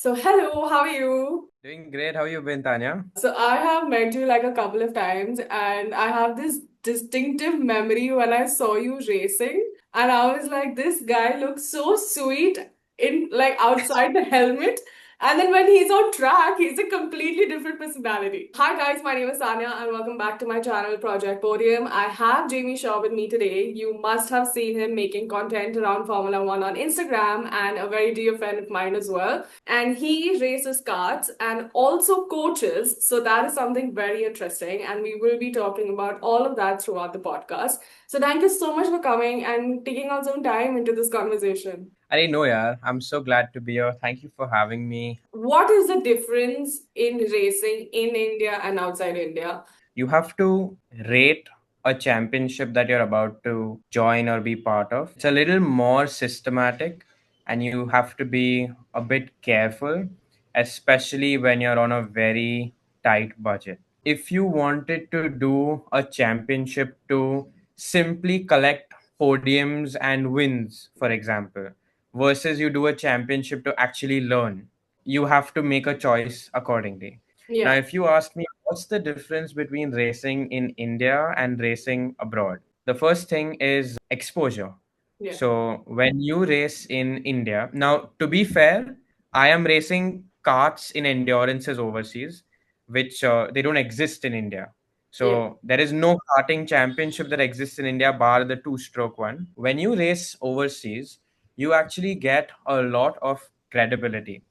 So, hello, how are you? Doing great. How you been, Tanya? So, I have met you like a couple of times, and I have this distinctive memory when I saw you racing, and I was like, this guy looks so sweet in like outside the helmet. And then when he's on track, he's a completely different personality. Hi guys, my name is Sanya and welcome back to my channel Project Podium. I have Jamie Shaw with me today. You must have seen him making content around Formula 1 on Instagram and a very dear friend of mine as well. And he races karts and also coaches. So that is something very interesting. And we will be talking about all of that throughout the podcast. So thank you so much for coming and taking out some time into this conversation. I didn't know, yeah. I'm so glad to be here. Thank you for having me. What is the difference in racing in India and outside India? You have to rate a championship that you're about to join or be part of. It's a little more systematic, and you have to be a bit careful, especially when you're on a very tight budget. If you wanted to do a championship to simply collect podiums and wins, for example, versus you do a championship to actually learn, you have to make a choice accordingly. Now, Yeah, if you ask me what's the difference between racing in India and racing abroad, the first thing is exposure. yeah, So, when you race in India, now to be fair, I am racing karts in endurances overseas, which they don't exist in India. yeah, So, there is no karting championship that exists in India bar the two stroke one. When you race overseas, you actually get a lot of credibility,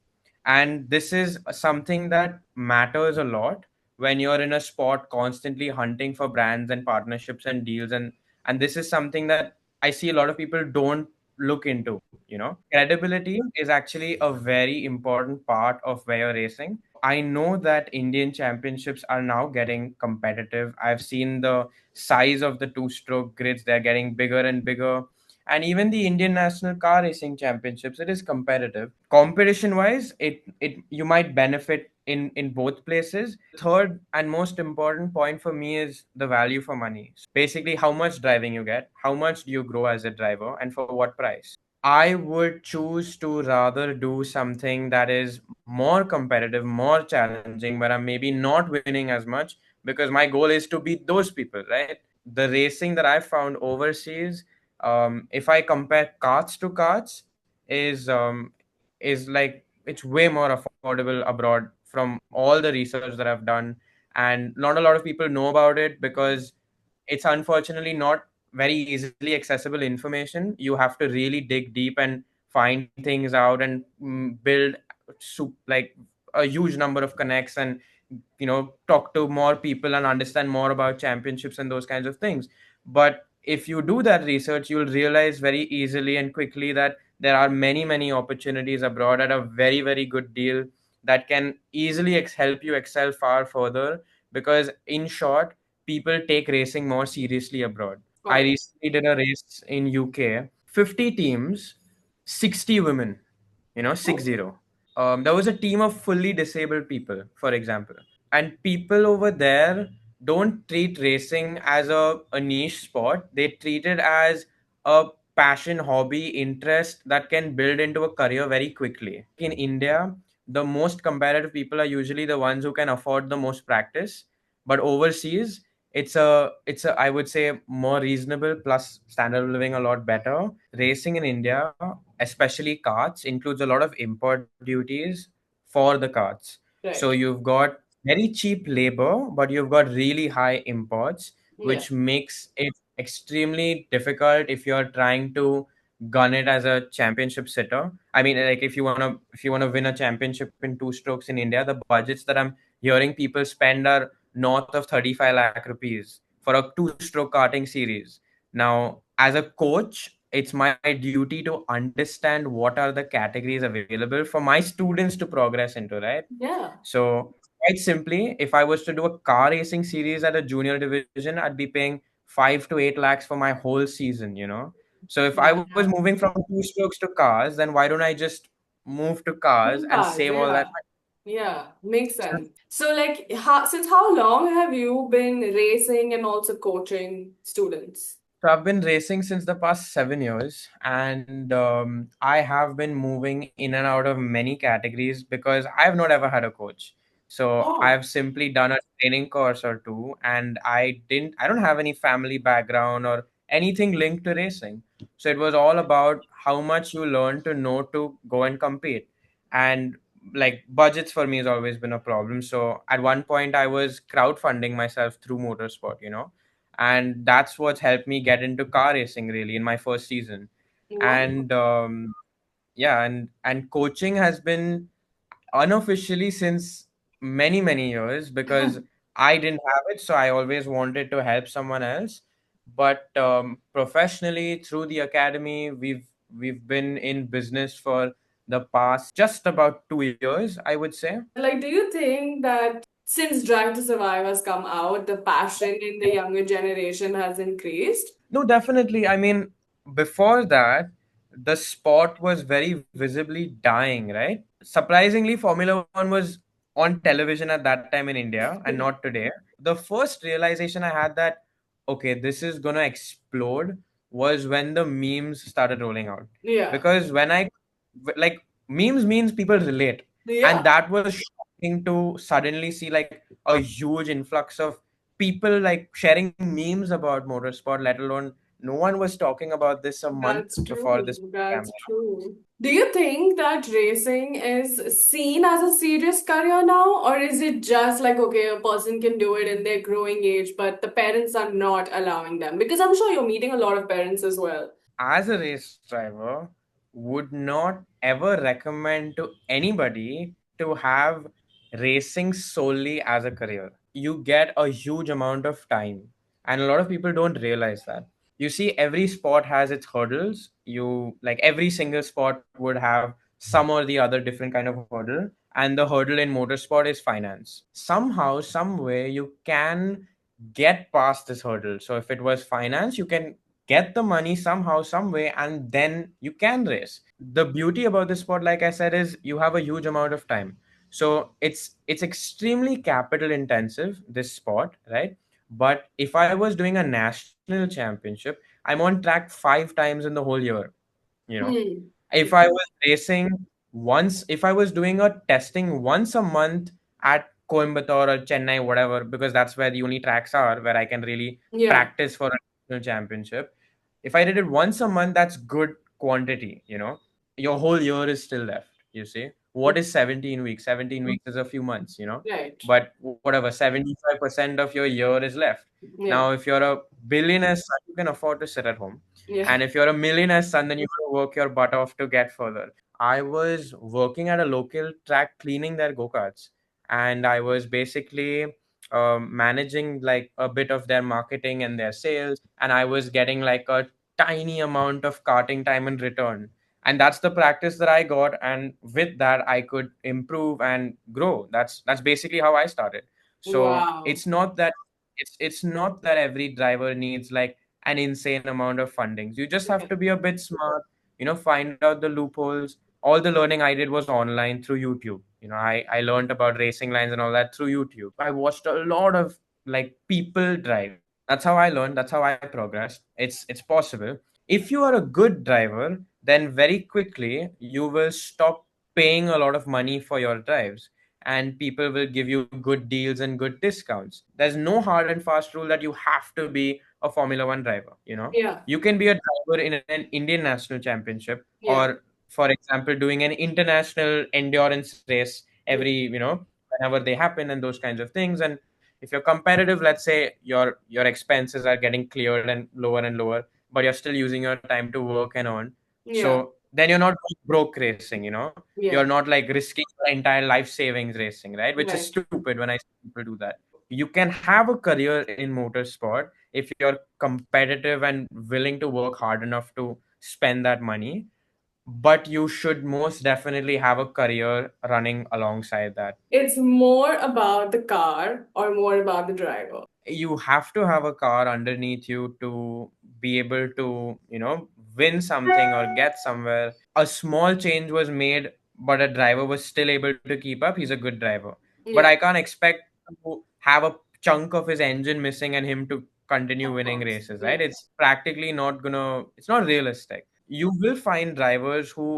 and this is something that matters a lot when you're in a sport constantly hunting for brands and partnerships and deals, and this is something that I see a lot of people don't look into. Credibility is actually a very important part of where you're racing. I know that Indian championships are now getting competitive. I've seen the size of the two stroke grids, they're getting bigger and bigger. And even the Indian National Car Racing Championships, it is competitive. Competition wise, it you might benefit in both places. Third and most important point for me is the value for money. Basically, how much driving you get, how much do you grow as a driver, and for what price. I would choose to rather do something that is more competitive, more challenging, but I'm maybe not winning as much because my goal is to beat those people, right? The racing that I found overseas, if I compare carts to carts, is like it's way more affordable abroad from all the research that I've done, and not a lot of people know about it because it's unfortunately not very easily accessible information. You have to really dig deep and find things out and build like a huge number of connects, and talk to more people and understand more about championships and those kinds of things. But if you do that research, you'll realize very easily and quickly that there are many opportunities abroad at a very good deal that can easily help you excel far further, because in short, people take racing more seriously abroad. I got it. recently did a race in UK, 50 teams, 60 women, 60. There was a team of fully disabled people, for example. And people over there don't treat racing as a niche sport. They treat it as a passion, hobby, interest that can build into a career very quickly. In India, the most competitive people are usually the ones who can afford the most practice. But overseas, it's a I would say more reasonable, plus standard of living a lot better. Racing in India, especially carts, includes a lot of import duties for the carts. So Right. you've got very cheap labor, but you've got really high imports, Yeah. which makes it extremely difficult if you're trying to gun it as a championship sitter. I mean, like if you wanna win a championship in two strokes in India, the budgets that I'm hearing people spend are north of 35 lakh rupees for a two stroke karting series. Now, as a coach, it's my duty to understand what are the categories available for my students to progress into, right? Yeah. So, quite simply, if I was to do a car racing series at a junior division, I'd be paying 5 to 8 lakhs for my whole season. So, if I Yeah. was moving from two strokes to cars, then why don't I just move to cars and Bars, save all that yeah. Yeah, makes money? sense. So, like, since how long have you been racing and also coaching students? So I've been racing since the past 7 years, and I have been moving in and out of many categories because I've not ever had a coach. So Oh, I've simply done a training course or two, and I don't have any family background or anything linked to racing. So it was all about how much you learn to know to go and compete. And like budgets for me has always been a problem. So at one point I was crowdfunding myself through motorsport, and that's what helped me get into car racing really in my first season. wow. And yeah, and coaching has been unofficially since many years because I didn't have it, so I always wanted to help someone else. But professionally through the academy, we've been in business for the past just about 2 years, I would say. Like, do you think that since Drive to Survive has come out, the passion in the younger generation has increased? No, definitely. I mean, before that, the sport was very visibly dying, right? Surprisingly, Formula One was on television at that time in India and not today. The first realization I had that, okay, this is gonna explode was when the memes started rolling out. Yeah. Because like, memes means people relate. And Yeah. that was shocking to suddenly see like a huge influx of people like sharing memes about motorsport, let alone no one was talking about this a month That's before true. this came That's out. true. Do you think that racing is seen as a serious career now, or is it just like, okay, a person can do it in their growing age, but the parents are not allowing them? Because I'm sure you're meeting a lot of parents as well. As a race driver, would not ever recommend to anybody to have racing solely as a career. You get a huge amount of time, and a lot of people don't realize that. You see, every sport has its hurdles. You like every single sport would have some or the other different kind of hurdle, and the hurdle in motorsport is finance. Somehow, some way, you can get past this hurdle. So if it was finance, you can get the money somehow some way, and then you can race. The beauty about this sport, like I said, is you have a huge amount of time. So it's extremely capital intensive, this sport, right? But if I was doing a national championship, I'm on track 5 times in the whole year. Hmm. If I was racing once, if I was doing a testing once a month at Coimbatore or Chennai, whatever, because that's where the only tracks are where I can really Yeah. practice for a national championship. If I did it once a month, that's good quantity. Your whole year is still left, you see. What is 17 weeks? 17 weeks is a few months. Right. But whatever, 75% of your year is left. Yeah. Now, if you're a billionaire son, you can afford to sit at home. Yeah. And if you're a millionaire son, then you have to work your butt off to get further. I was working at a local track cleaning their go-karts, and I was basically managing like a bit of their marketing and their sales, and I was getting like a tiny amount of karting time in return. And that's the practice that I got, and with that I could improve and grow. That's basically how I started. So Wow. it's not that every driver needs like an insane amount of fundings. You just have Yeah. to be a bit smart, find out the loopholes. All the learning I did was online through YouTube. I learned about racing lines and all that through YouTube. I watched a lot of like people drive. That's how I learned, that's how I progressed. It's possible. If you are a good driver, then very quickly you will stop paying a lot of money for your drives, and people will give you good deals and good discounts. There's no hard and fast rule that you have to be a Formula One driver. Yeah. You can be a driver in an Indian national championship, Yeah. or, for example, doing an international endurance race Yeah. whenever they happen and those kinds of things. And if you're competitive, let's say your expenses are getting cleared and lower, but you're still using your time to work and earn. Yeah. So then you're not broke racing. You're Yeah. not like risking your entire life savings racing, right? Which is Right. stupid when I see people do that. You can have a career in motorsport if you're competitive and willing to work hard enough to spend that money, but you should most definitely have a career running alongside that. It's more about the car or more about the driver. You have to have a car underneath you to be able to win something or get somewhere. A small change was made, but a driver was still able to keep up. He's a good driver, but Yeah. I can't expect to have a chunk of his engine missing and him to continue Of winning course. races, right? Yeah. It's practically not gonna, it's not realistic. You will find drivers who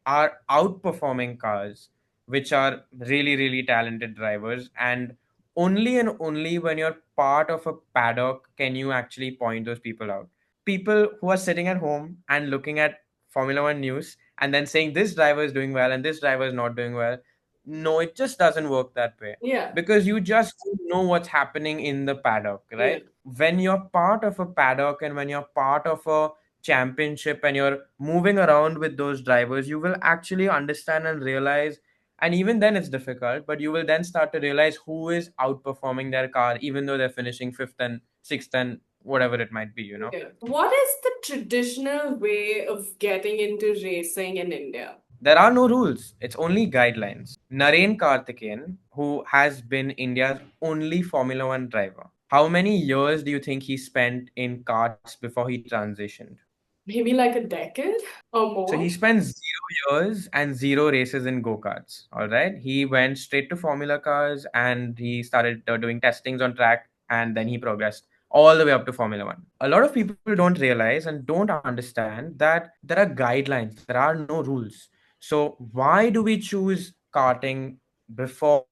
are outperforming cars, which are really, really talented drivers. And only when you're part of a paddock can you actually point those people out. People who are sitting at home and looking at Formula One news and then saying this driver is doing well and this driver is not doing well. No, it just doesn't work that way, Yeah. because you just don't know what's happening in the paddock, Yeah. right? When you're part of a paddock and when you're part of a championship and you're moving around with those drivers, you will actually understand and realize. And even then, it's difficult, but you will then start to realize who is outperforming their car, even though they're finishing fifth and sixth and whatever it might be, you know? Yeah. What is the traditional way of getting into racing in India? There are no rules, it's only guidelines. Naren Karthikeyan, who has been India's only Formula One driver, how many years do you think he spent in karts before he transitioned? Maybe like a decade or So he more? spent 0 years and zero races in go karts. All right. He went straight to Formula cars and he started doing testings on track, and then he progressed all the way up to Formula One. A lot of people don't realize and don't understand that there are guidelines, there are no rules. So why do we choose karting before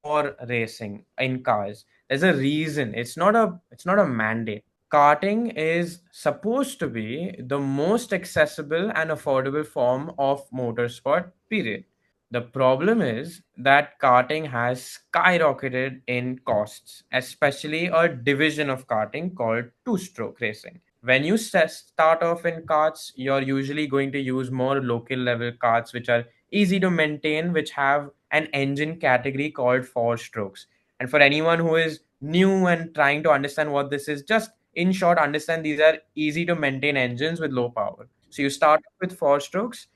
racing in cars? There's a reason. It's not a mandate. Karting is supposed to be the most accessible and affordable form of motorsport, period. The problem is that karting has skyrocketed in costs, especially a division of karting called two stroke racing. When you start off in karts, you're usually going to use more local level karts, which are easy to maintain, which have an engine category called four strokes. And for anyone who is new and trying to understand what this is, just in short, understand these are easy to maintain engines with low power. So you start with four strokes,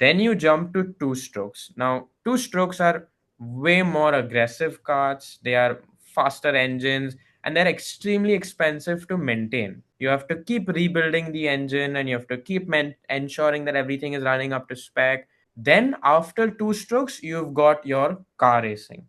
then you jump to two strokes. Now, two strokes are way more aggressive carts, they are faster engines, and they're extremely expensive to maintain. You have to keep rebuilding the engine and you have to keep ensuring that everything is running up to spec. Then, after two strokes, you've got your car racing.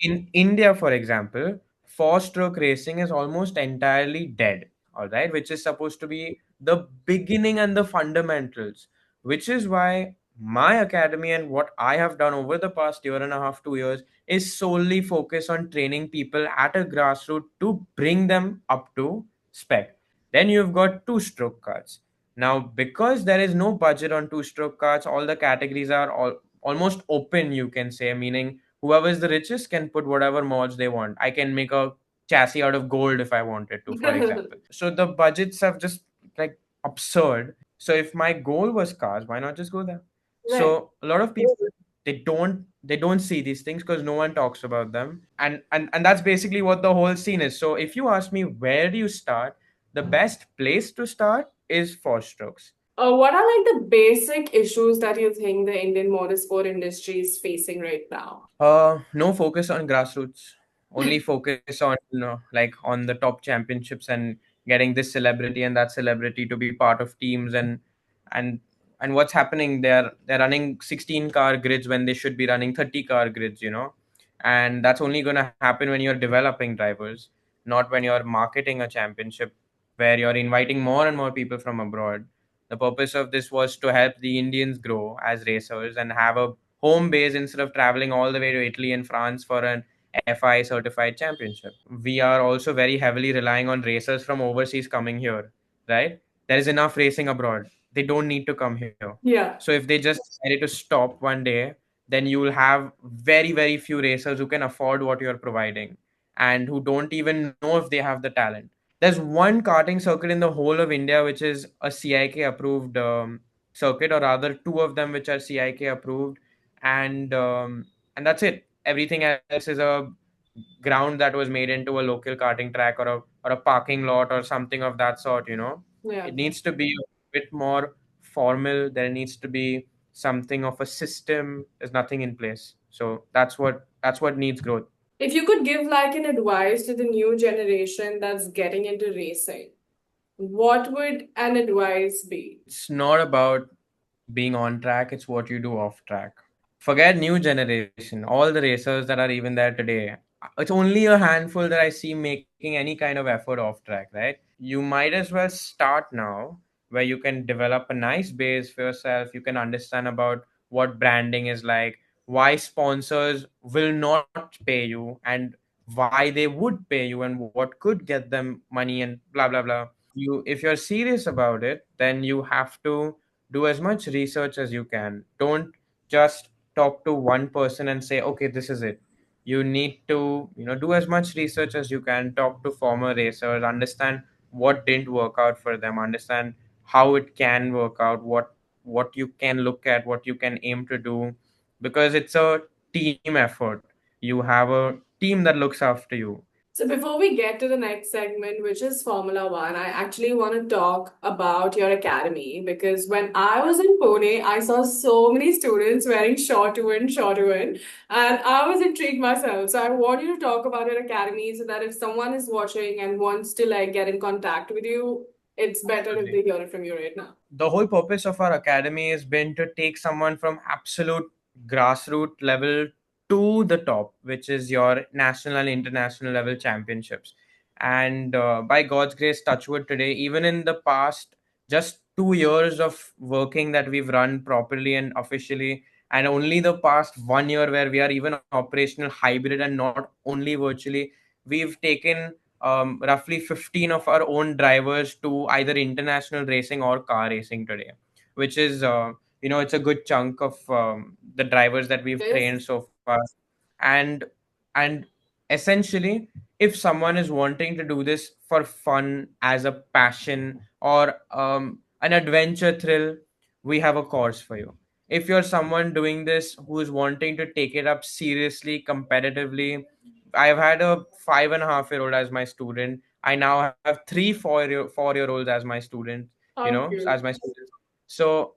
In India, for example, four stroke racing is almost entirely dead, all right, which is supposed to be the beginning and the fundamentals, which is why my academy and what I have done over the past year and a half, 2 years, is solely focused on training people at a grassroots to bring them up to spec. Then you've got two stroke cars. Now, because there is no budget on two stroke cars, all the categories are almost open, you can say, meaning whoever is the richest can put whatever mods they want. I can make a chassis out of gold if I wanted to, for example. So the budgets have just like absurd. So if my goal was cars, why not just go there? Right. So a lot of people, they don't see these things because no one talks about them, and that's basically what the whole scene is. So if you ask me where do you start, the best place to start is four strokes. What are like the basic issues that you think the Indian motorsport industry is facing right now? No focus on grassroots. Only focus on, like on the top championships and getting this celebrity and that celebrity to be part of teams, and and what's happening? They're running 16 car grids when they should be running 30 car grids, and that's only gonna happen when you're developing drivers, not when you're marketing a championship where you're inviting more and more people from abroad. The purpose of this was to help the Indians grow as racers and have a home base instead of traveling all the way to Italy and France for an FI certified championship. We are also very heavily relying on racers from overseas coming here, right? There is enough racing abroad. They don't need to come here. Yeah. So if they just decided to stop one day, then you will have very, very few racers who can afford what you're providing and who don't even know if they have the talent. There's one karting circuit in the whole of India which is a CIK approved circuit, or rather two of them which are CIK approved, and that's it. Everything else is a ground that was made into a local karting track or a parking lot or something of that sort. Yeah. It needs to be a bit more formal. There needs to be something of a system. There's nothing in place, so that's what needs growth. If you could give like an advice to the new generation that's getting into racing, what would an advice be? It's not about being on track, it's what you do off track. Forget new generation, all the racers that are even there today. it's only a handful that I see making any kind of effort off track, right? You might as well start now, where you can develop a nice base for yourself. You can understand about what branding is like, why sponsors will not pay you, and why they would pay you, and what could get them money, and blah blah blah. You, if you're serious about it, then you have to do as much research as you can. Don't just talk to one person and say, okay, this is it. You need to, do as much research as you can, talk to former racers, understand what didn't work out for them, understand how it can work out, what you can look at, what you can aim to do, because it's a team effort. You have a team that looks after you. So before we get to the next segment, which is Formula One, I actually want to talk about your academy because when I was in Pune, I saw so many students wearing short to win, and I was intrigued myself. So I want you to talk about your academy so that if someone is watching and wants to like get in contact with you, it's better if Absolutely. they hear it from you right now. The whole purpose of our academy has been to take someone from absolute grassroots level to the top, which is your national and international level championships. And by God's grace, touchwood today, even in the past just 2 years of working that we've run properly and officially, and only the past 1 year where we are even operational hybrid and not only virtually, we've taken roughly 15 of our own drivers to either international racing or car racing today, which is, it's a good chunk of the drivers that we've Yes. trained so far. And and essentially, if someone is wanting to do this for fun, as a passion, or an adventure thrill, we have a course for you. If you're someone doing this who is wanting to take it up seriously, competitively, I've had a 5.5-year-old as my student. I now have three 4-year-olds as my student, How as cute. my students. So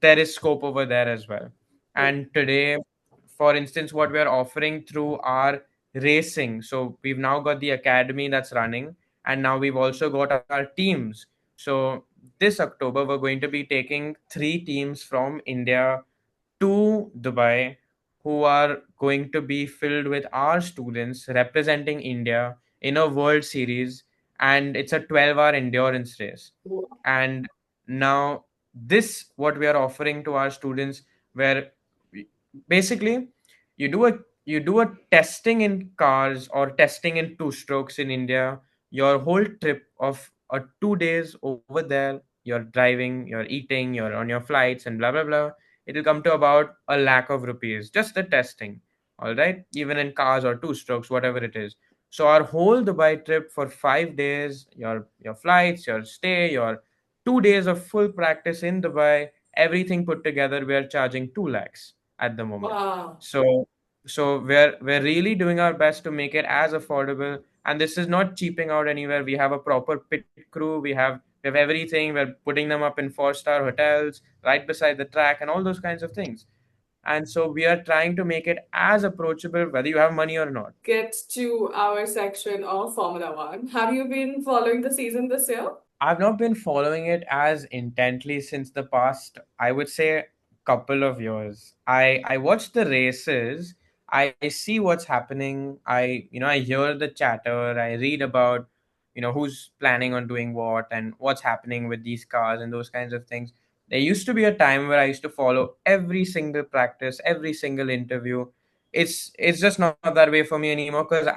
there is scope over there as well. And today, for instance, what we are offering through our racing, so we've now got the academy that's running, and now we've also got our teams. So this October, we're going to be taking three teams from India to Dubai, who are going to be filled with our students representing India in a World Series, and it's a 12-hour endurance race. And now, this what we are offering to our students, where basically you do a testing in cars or testing in two strokes in India. Your whole trip of 2 days over there, you're driving, you're eating, you're on your flights, and blah blah blah. It'll come to about a lakh of rupees, just the testing. All right, even in cars or two strokes, whatever it is. So our whole Dubai trip for 5 days, your flights, your stay, your 2 days of full practice in Dubai, everything put together, we are charging 2 lakhs at the moment. Wow. So we're really doing our best to make it as affordable, and this is not cheaping out anywhere. We have a proper pit crew, we have everything. We're putting them up in 4-star hotels right beside the track and all those kinds of things. And so we are trying to make it as approachable whether you have money or not. Get to our section of Formula One. Have you been following the season this year? I've not been following it as intently since the past, I would say, couple of years. I watch the races, I see what's happening, I hear the chatter, I read about, who's planning on doing what and what's happening with these cars and those kinds of things. There used to be a time where I used to follow every single practice, every single interview. It's just not that way for me anymore, because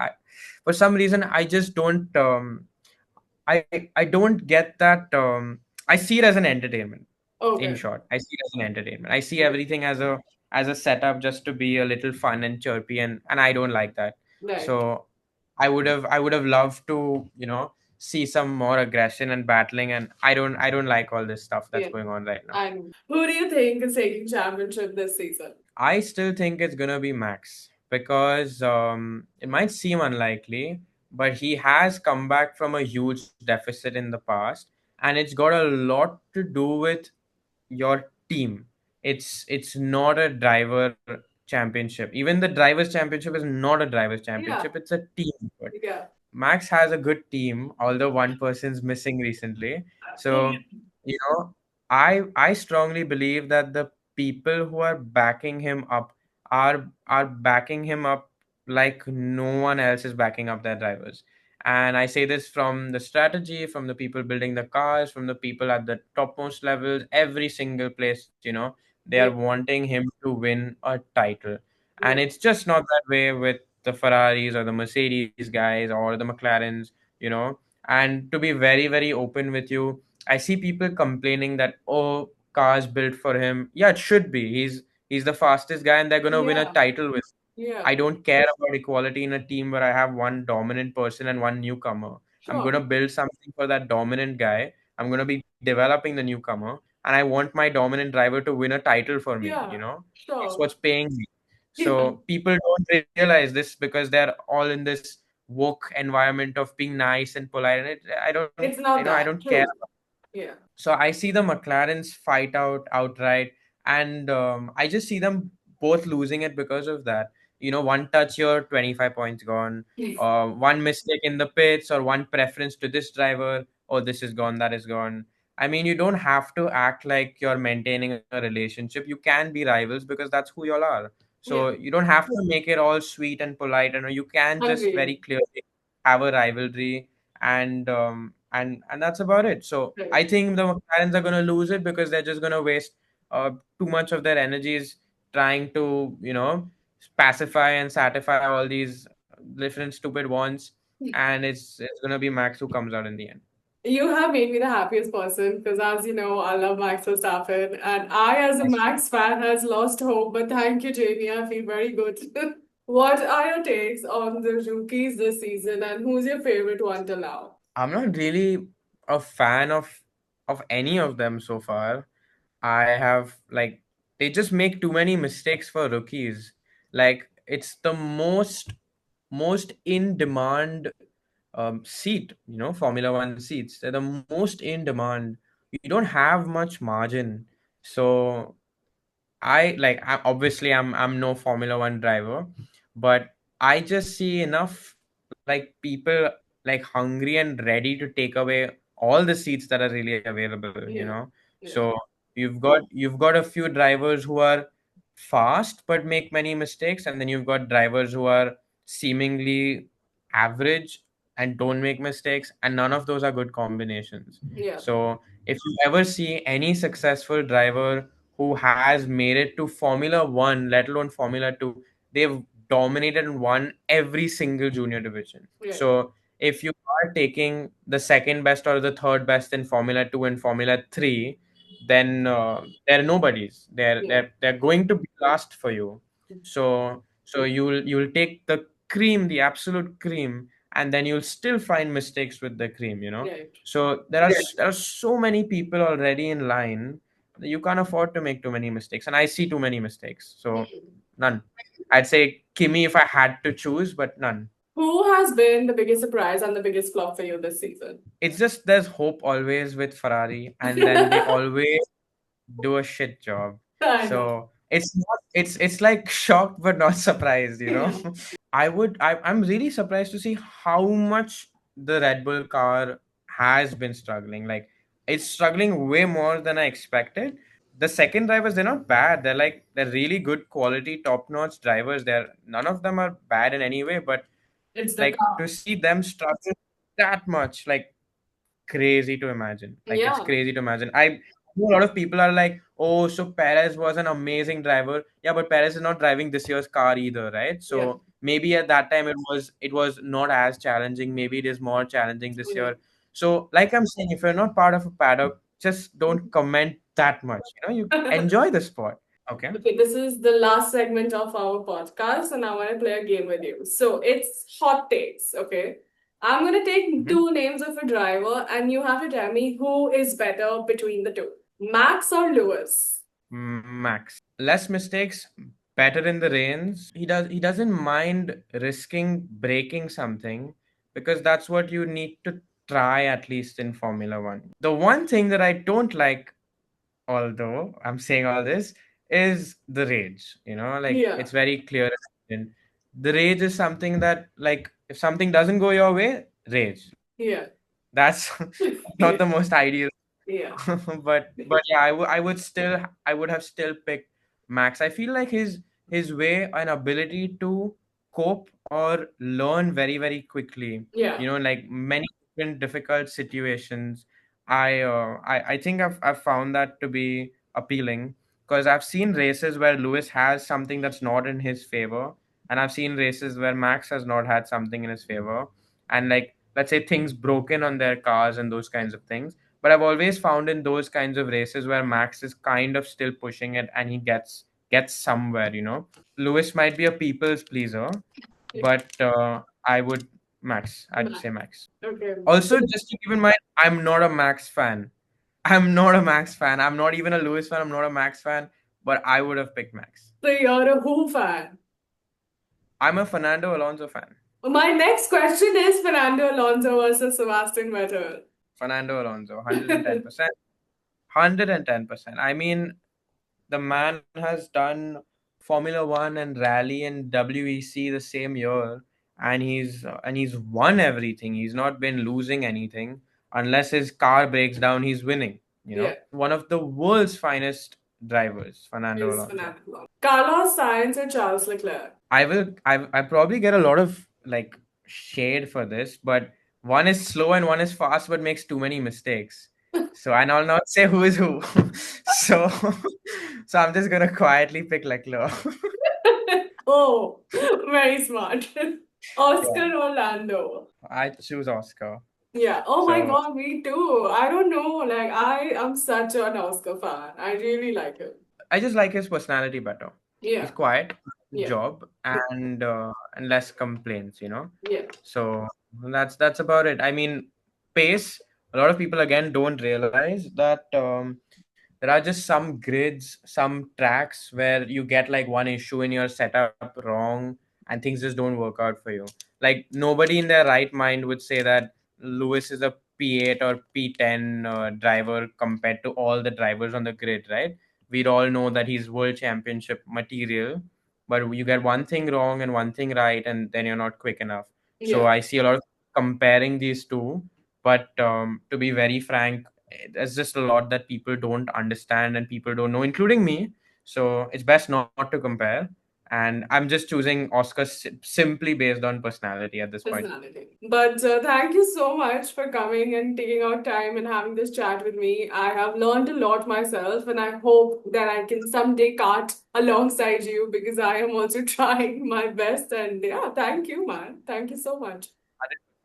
for some reason, I just don't I don't get that. I see it as an entertainment. In Okay. short, I see it as an entertainment. I see everything as a setup just to be a little fun and chirpy, and I don't like that. Right. So I would have loved to see some more aggression and battling, and I don't like all this stuff that's Yeah. going on right now. And who do you think is taking championship this season? I still think it's gonna be Max, because it might seem unlikely, but he has come back from a huge deficit in the past, and it's got a lot to do with your team. It's not a driver championship. Even the drivers championship is not a drivers Yeah. championship. It's a team effort. Yeah. Max has a good team, although one person's missing recently. So, you know, I strongly believe that the people who are backing him up are backing him up like no one else is backing up their drivers. And I say this from the strategy, from the people building the cars, from the people at the topmost levels, every single place, they are Yeah. wanting him to win a title. And Yeah. it's just not that way with the Ferraris or the Mercedes guys or the McLarens, you know. And to be very, very open with you, I see people complaining that, oh, cars built for him. Yeah, it should be. He's the fastest guy and they're gonna win a Yeah. title with. Yeah. I don't care about equality in a team where I have one dominant person and one newcomer. I'm Sure. gonna build something for that dominant guy. I'm gonna be developing the newcomer, and I want my dominant driver to win a title for me. Yeah. That's Sure. what's paying me. Yeah. So people don't realize this because they're all in this woke environment of being nice and polite, and I don't, It's not I that don't care. true. Yeah. So I see the McLarens fight outright, and I just see them both losing it because of that. One touch here, 25 points gone. One mistake in the pits or one preference to this driver, oh, this is gone, that is gone. I mean, you don't have to act like you're maintaining a relationship. You can be rivals because that's who y'all are. So Yeah. you don't have to make it all sweet and polite, and you can just Agree. very clearly have a rivalry, and that's about it. So Right. I think the McLarens are going to lose it because they're just going to waste too much of their energies trying to pacify and satisfy all these different stupid wants, and it's going to be Max who comes out in the end. You have made me the happiest person because, as you know, I love Max Verstappen, and I, as a Nice. Max fan, has lost hope. But thank you, Jamie. I feel very good. What are your takes on the rookies this season, and who's your favorite one till now? I'm not really a fan of any of them so far. I have like they just make too many mistakes for rookies. Like it's the most in demand seat, Formula One seats. They're the most in demand. You don't have much margin. So obviously I'm no Formula One driver, but I just see enough like people like hungry and ready to take away all the seats that are really available. Yeah. Yeah. So you've got a few drivers who are fast but make many mistakes, and then you've got drivers who are seemingly average and don't make mistakes, and none of those are good combinations. Yeah. So if you ever see any successful driver who has made it to Formula One, let alone Formula Two, they've dominated and won every single junior division. Right. So if you are taking the second best or the third best in Formula Two and Formula Three, then they're nobodies. They're Yeah. they're they're going to be last for you. So you'll take the cream, the absolute cream, and then you'll still find mistakes with the cream. Right. So there are so many people already in line that you can't afford to make too many mistakes, and I see too many mistakes. So none. I'd say Kimi if I had to choose, but none. Who has been the biggest surprise and the biggest flop for you this season? It's just there's hope always with Ferrari, and then they always do a shit job. I know. So it's like shocked but not surprised. I'm really surprised to see how much the Red Bull car has been struggling. Like it's struggling way more than I expected. The second drivers, they're not bad. They're really good quality, top-notch drivers. They're none of them are bad in any way, but It's the like car. to see them struggle that much, like crazy to imagine. Like it's Yeah. crazy to imagine. I know a lot of people are like, oh, so Perez was an amazing driver. Yeah, but Perez is not driving this year's car either, right? Yeah. So maybe at that time it was not as challenging. Maybe it is more challenging this Yeah. year. So like I'm saying, if you're not part of a paddock, just don't comment that much. You enjoy the sport. Okay. Okay, this is the last segment of our podcast, and I want to play a game with you. So it's hot takes, okay? I'm gonna take Mhm. two names of a driver, and you have to tell me who is better between the two, Max or Lewis. Max. Less mistakes, better in the reins. He doesn't mind risking breaking something because that's what you need to try at least in Formula One. The one thing that I don't like, although I'm saying all this, is the rage. Like Yeah, it's very clear. And the rage is something that like if something doesn't go your way, rage. yeah, That's not yeah, the most ideal. yeah, But yeah, I would have still picked Max. I feel like his way and ability to cope or learn very, very quickly. Yeah. You know, like many different difficult situations. I think I've found that to be appealing because I've seen races where Lewis has something that's not in his favor, and I've seen races where Max has not had something in his favor, and like let's say things broken on their cars and those kinds of things. But I've always found in those kinds of races where Max is kind of still pushing it and he gets somewhere, you know. Lewis might be a people's pleaser, but I would Max. I'd Max. say Max. Okay. Also, just to keep in mind, I'm not a Max fan. I'm not a Max fan. I'm not even a Lewis fan. I'm not a Max fan. But I would have picked Max. So you're a Who fan. I'm a Fernando Alonso fan. My next question is Fernando Alonso versus Sebastian Vettel. Fernando Alonso, 110%. 110%. I mean, the man has done Formula One and Rally and WEC the same year, and he's won everything. He's not been losing anything unless his car breaks down. He's winning. You Yeah, know, one of the world's finest drivers, Fernando is Alonso. Fernando Alonso. Carlos Sainz or Charles Leclerc? I probably get a lot of like shade for this, but one is slow and one is fast, but makes too many mistakes. So and I'll not say who is who. So so I'm just gonna quietly pick Leclerc. Oh, very smart. Yeah, Oscar Orlando. I choose Oscar. Yeah. Oh my So God, me too. I don't know. Like, I am such an Oscar fan. I really like him. I just like his personality better. He's Yeah. quiet, Yeah. job, and less complaints. You know, Yeah. so that's about it. I mean, pace. A lot of people again don't realize that there are just some grids, some tracks where you get like one issue in your setup wrong, and things just don't work out for you. Like nobody in their right mind would say that Lewis is a P8 or P10 driver compared to all the drivers on the grid, right? We'd all know that he's world championship material, but you get one thing wrong and one thing right, and then you're not quick enough. So Yeah. I see a lot of comparing these two, but to be very frank, there's just a lot that people don't understand and people don't know, including me. So it's best not to compare. And I'm just choosing Oscar simply based on personality at this point. Personality. But thank you so much for coming and taking out time and having this chat with me. I have learned a lot myself, and I hope that I can someday kart alongside you because I am also trying my best. And yeah, thank you, man. Thank you so much.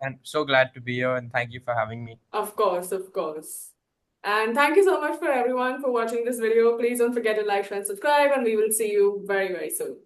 I'm so glad to be here and thank you for having me. Of course, of course. And thank you so much for everyone for watching this video. Please don't forget to like, share, and subscribe, and we will see you very, very soon.